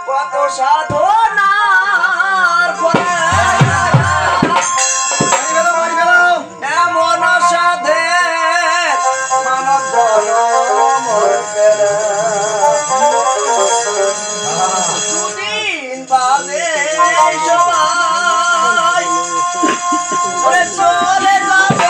কত সাধনার পরে এমন সাধে মানব জনম দুদিন বাদে সবাই চলে যাবে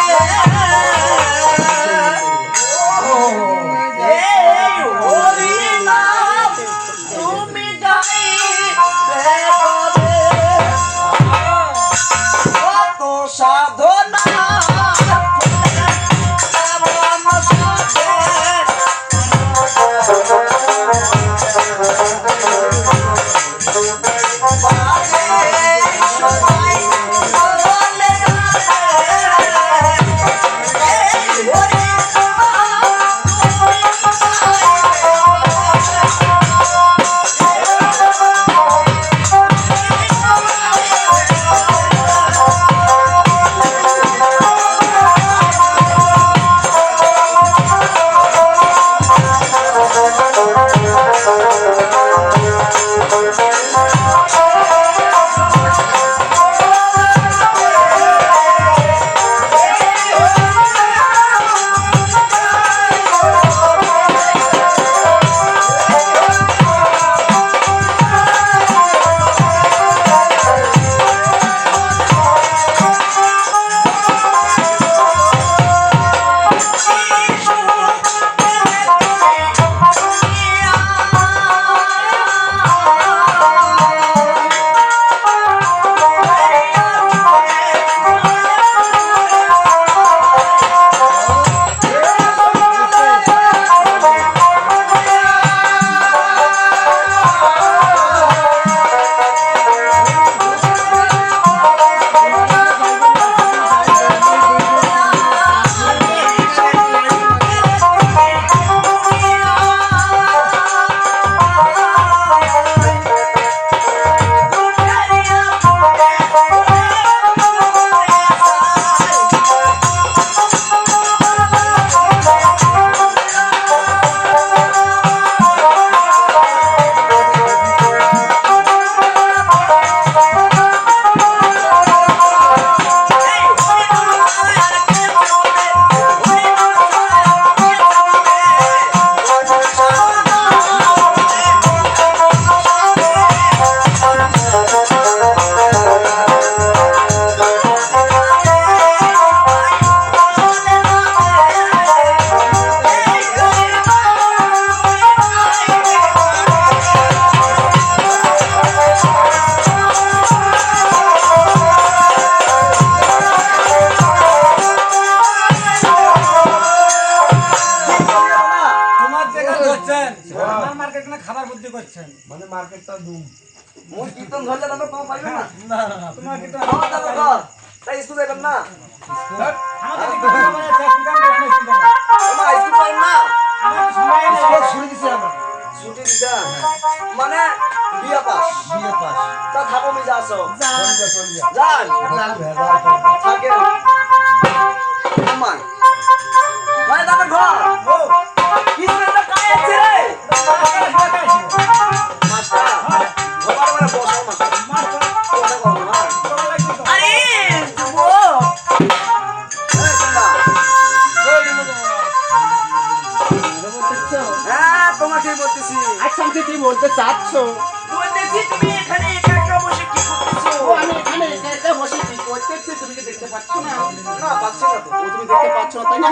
খাবার বুদ্ধি করছেন মানে মার্কেটটা দুম মোর কীর্তন ধরলে তবে কম পাইবে না না না তোমার কীর্তন খাওয়া দাওয়া কর তাই স্কুল যাবেন না আমাদের কীর্তন মানে কীর্তন করে না স্কুল তোমার স্কুল পাই না আমার সময় নেই ছুটি দিছে আমরা ছুটি দিছা মানে বিয়া পাস তা থাকো মি যাসো জান থাকে আমায় ভাই দাদা ঘর কিসের কাজ আছে রে মাস্টার ঘর মানে বসো মাস্টার আরে ও হ্যাঁ তোমাকে বলতেছি আচ্ছা আমি কি বলতে চাচ্ছ বলতেছি তুমি এখানে একা একা বসে কি করতেছো ও আমি এখানে একা একা বসে কি করতেছি তুমি কি দেখতে পাচ্ছ না না পাচ্ছি না তো ও তুমি দেখতে পাচ্ছ না তাই না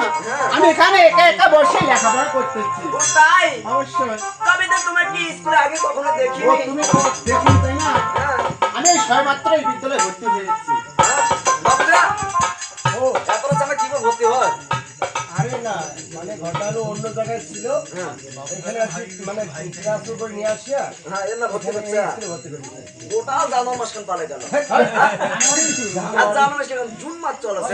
আমি এখানে একা একা বসে লেখাপড়া করতেছি ও তাই অবশ্যই তবে তো তোমার কি স্কুলে আগে কখনো ও দেখিনি তুমি তো দেখুন তাই না হ্যাঁ আমি সবেমাত্র এই বিদ্যালয়ে ভর্তি হয়েছি বাবুরা ও এত জানা কি করে ভর্তি হয় আরে না মানে ঘরটা হলো অন্য জায়গায় ছিল এখানে আসি মানে ট্রান্সফার করে নিয়ে আসিয়া হ্যাঁ এলা ভর্তি হচ্ছে স্কুলে ভর্তি করেছি গোটাও জানুয়ারি মাস কান পালে গেল আর জানুয়ারি মাস কান জুন মাস চলেছে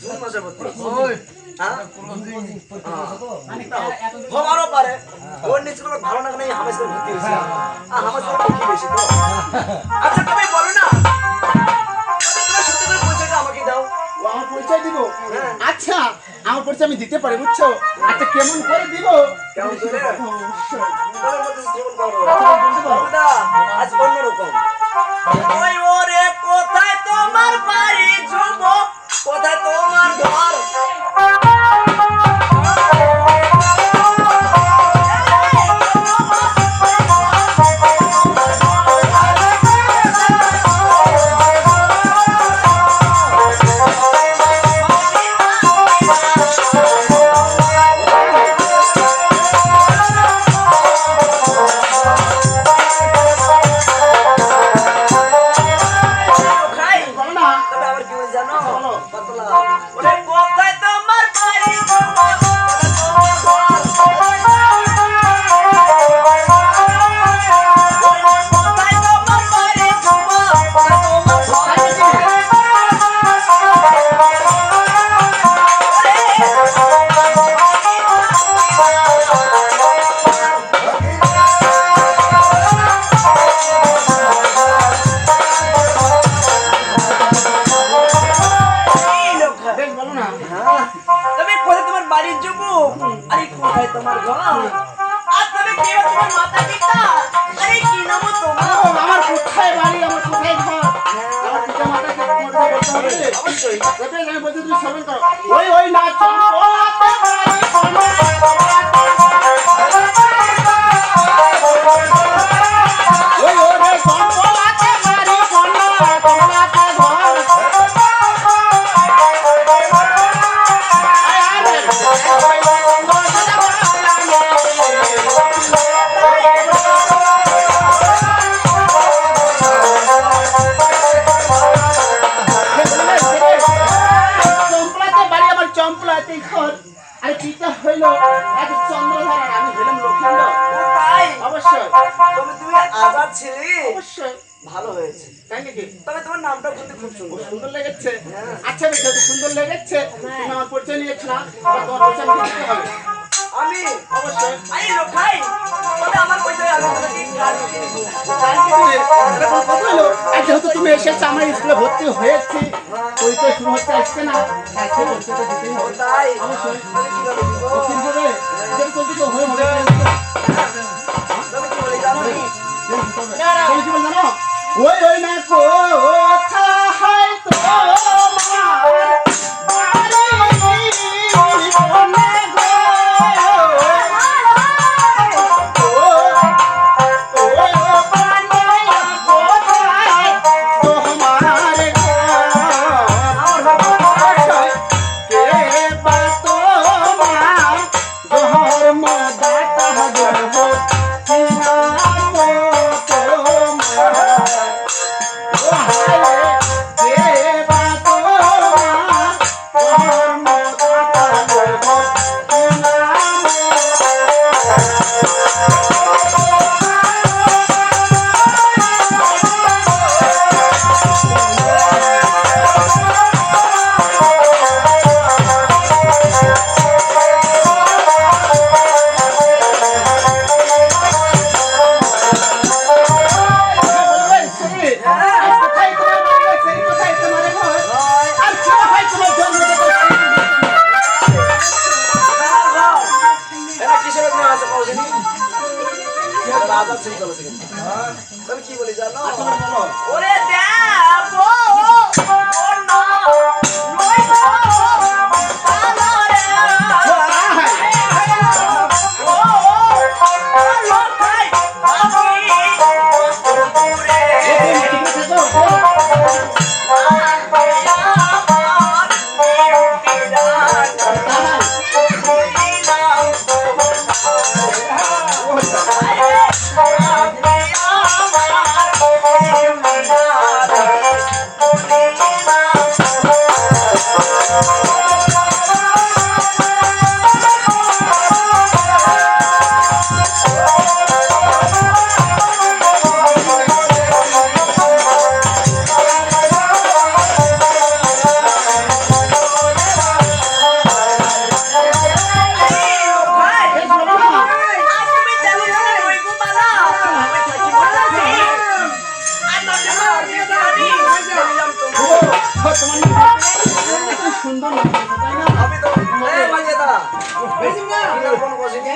জুন মাসে ভর্তি ওই হ্যাঁ হবারও পারে ওর নিচে কোনো ভালো না নেই হামাস করে ভর্তি হয়েছে আর হামাস করে কি বেশি তো আচ্ছা তুমি বলো না তুমি সত্যি করে পয়সাটা আমাকে দাও ও আমার পরিচয় দিব হ্যাঁ। আচ্ছা আমার পরিচয় আমি দিতে পারি বুঝছো আচ্ছা কেমন করে দিব কেমন করে অবশ্যই। তোর মধ্যে জীবন করো বলতে পারো? বাবুদা আজ অন্যরকম ওই ওরে কোথায় তোমার বাড়ি যুবক কোথায় তোমার ঘর খাই বলো না তবে আবার কি বল জানো বলো। পাতলা ওরে কোথায় তোমার বাড়ি যুবক কোথায় তোমার ঘর কোথায় তোমার বাড়ি যুবক কোথায় তোমার এই লোক বেশ বলো না তবে কোথায় তোমার বাড়ির যুবক আরে কোথায় তোমার ঘর আর তবে কে তোমার মাতা পিতা আরে কি নাম তোমার ও, আমার কোথায় বাড়ি আমার কোথায় ঘর আমার পিতা মাতাকে তোমাকে বলতে হবে অবশ্যই তবে আমি বলছি তুমি শ্রবণ করো ওই না চম্পলাতে বাড়ি ওই ওরে চম্পলাতে বাড়ি কমলাতে ঘর চম্পলাতে বাড়ি আমার চম্পলাতে ঘর আরে পিতা হইল এক চন্দ্রধারা আমি হইলাম লক্ষিন্দর তাই অবশ্যই তবে তুমি আজাদ ছিলে অবশ্যই ভালো হয়েছে তাই নাকি তবে তোমার নামটা কিন্তু খুব ও সুন্দর সুন্দর লেগেছে আচ্ছা বেশ যত সুন্দর লেগেছে তুমি আমার পরিচয় নিয়েছো না এবার তোমার পরিচয় আমাকে দিতে হবে আমি অবশ্যই আরে লোকাই তবে আমার পয়সা আমি তোমাকে কাজ দিয়ে দেবো তাই কি তুমি? এটা কোনো কথা হলো? আর যেহেতু তুমি এসেছো আমার স্কুলে ভর্তি হয়েছি পরিচয় শুরু হতে আসছে না তাই সে পরিচয়টা দিতেই হবে তাই অবশ্যই তবে কি বলে দিব ও কি হবে যেটা চলতে তো হয়ে হবে তবে কি বলে জানো কি বল জানো ওই না কোথা হয় তোমার বাড়ি কোনে গো এটা কিসের জন্য আছে কওদিনি এটা আজাদ ছিল চলেছে কিন্তু তবে কি বলে জানো ওরে দেবো বর্ণ নয় আলোরে ও লোকাই তোমার কি নাম কোন বসেনি?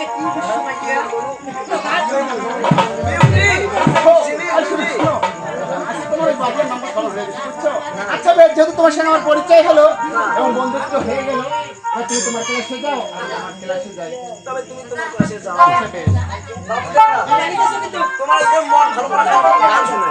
তোমার ওই বাবার নাম্বার ফলো হয়ে গেছে, বুঝছো? আচ্ছা বেশ, যেহেতু তোমার সঙ্গে আমার পরিচয় হলো এবং বন্ধুত্ব হয়ে গেল, তা তুমি তোমার ক্লাসে যাও, আমি আমার ক্লাসে যাই। তবে তুমি তোমার ক্লাসে যাও। আচ্ছা বেশ। তোমার একদম মন ভালো করে গান শুনে